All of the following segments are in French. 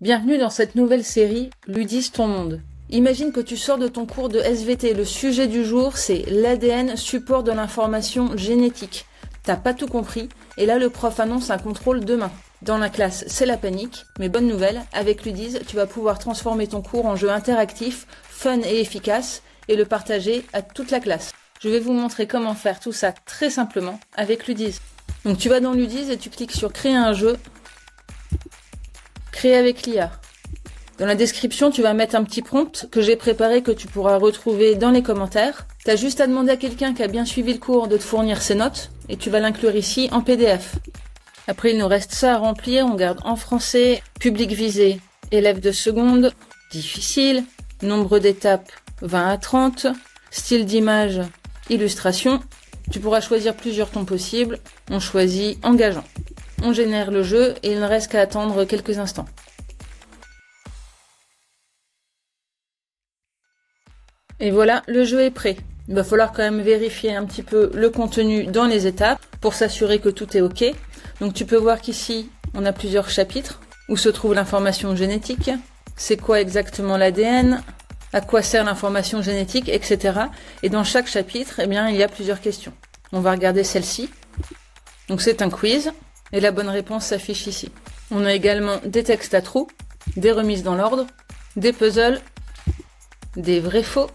Bienvenue dans cette nouvelle série Ludise ton monde. Imagine que tu sors de ton cours de SVT. Le sujet du jour, c'est l'ADN, support de l'information génétique. T'as pas tout compris, et là le prof annonce un contrôle demain. Dans la classe, c'est la panique, mais bonne nouvelle, avec Ludise, tu vas pouvoir transformer ton cours en jeu interactif, fun et efficace, et le partager à toute la classe. Je vais vous montrer comment faire tout ça très simplement avec Ludise. Donc tu vas dans Ludise et tu cliques sur créer un jeu, créer avec l'IA. Dans la description, tu vas mettre un petit prompt que j'ai préparé que tu pourras retrouver dans les commentaires. T'as juste à demander à quelqu'un qui a bien suivi le cours de te fournir ses notes et tu vas l'inclure ici en PDF. Après, il nous reste ça à remplir. On garde en français, public visé, élève de seconde, difficile, nombre d'étapes 20 à 30, style d'image, illustration. Tu pourras choisir plusieurs tons possibles. On choisit engageant. On génère le jeu et il ne reste qu'à attendre quelques instants. Et voilà, le jeu est prêt. Il va falloir quand même vérifier un petit peu le contenu dans les étapes pour s'assurer que tout est OK. Donc tu peux voir qu'ici, on a plusieurs chapitres où se trouve l'information génétique, c'est quoi exactement l'ADN, à quoi sert l'information génétique, etc. Et dans chaque chapitre, eh bien, il y a plusieurs questions. On va regarder celle-ci. Donc c'est un quiz. Et la bonne réponse s'affiche ici. On a également des textes à trous, des remises dans l'ordre, des puzzles, des vrais-faux,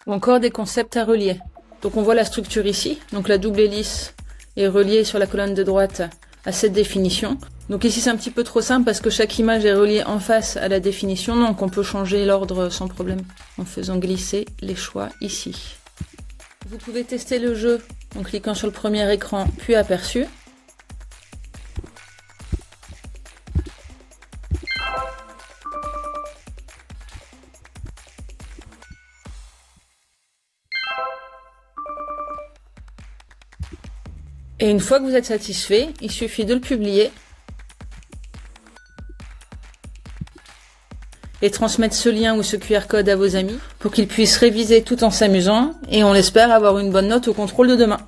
ou encore des concepts à relier. Donc on voit la structure ici. Donc la double hélice est reliée sur la colonne de droite à cette définition. Donc ici c'est un petit peu trop simple parce que chaque image est reliée en face à la définition. Donc on peut changer l'ordre sans problème en faisant glisser les choix ici. Vous pouvez tester le jeu en cliquant sur le premier écran puis aperçu. Et une fois que vous êtes satisfait, il suffit de le publier et transmettre ce lien ou ce QR code à vos amis pour qu'ils puissent réviser tout en s'amusant et on l'espère avoir une bonne note au contrôle de demain.